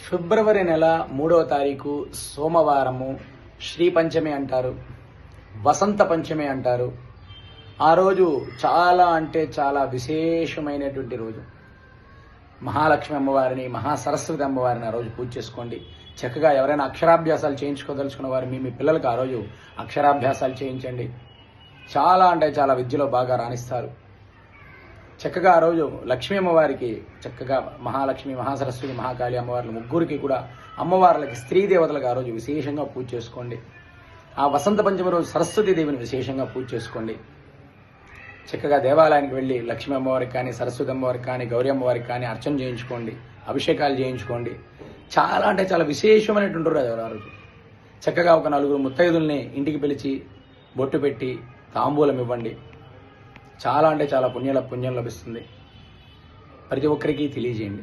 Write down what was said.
ఫిబ్రవరి నెల 3వ తారీఖు సోమవారము శ్రీ పంచమి అంటారు, వసంత పంచమి అంటారు. ఆ రోజు చాలా అంటే చాలా విశేషమైనటువంటి రోజు. మహాలక్ష్మి అమ్మవారిని, మహాసరస్వతి అమ్మవారిని ఆ రోజు పూజ చేసుకోండి. చక్కగా ఎవరైనా అక్షరాభ్యాసాలు చేయించుకోదలుచుకున్న వారు మీ పిల్లలకు ఆ రోజు అక్షరాభ్యాసాలు చేయించండి. చాలా అంటే చాలా విద్యలో బాగా రాణిస్తారు. చక్కగా ఆ రోజు లక్ష్మీ అమ్మవారికి చక్కగా మహాలక్ష్మి, మహాసరస్వతి, మహాకాళి అమ్మవార్లు ముగ్గురికి కూడా అమ్మవార్లకి స్త్రీ దేవతలకు ఆ రోజు విశేషంగా పూజ చేసుకోండి. ఆ వసంత పంచమి రోజు సరస్వతీ దేవిని విశేషంగా పూజ చేసుకోండి. చక్కగా దేవాలయానికి వెళ్ళి లక్ష్మీ అమ్మవారికి కానీ, సరస్వతి అమ్మవారికి కానీ, గౌరీ అమ్మవారికి కానీ అర్చన చేయించుకోండి, అభిషేకాలు చేయించుకోండి. చాలా అంటే చాలా విశేషమైనటువంటి రోజు ఆ రోజు. చక్కగా ఒక 4 ముత్తైదుల్ని ఇంటికి పిలిచి బొట్టు పెట్టి తాంబూలం ఇవ్వండి. చాలా అంటే చాలా పుణ్యం లభిస్తుంది. ప్రతి ఒక్కరికి తెలియజేయండి.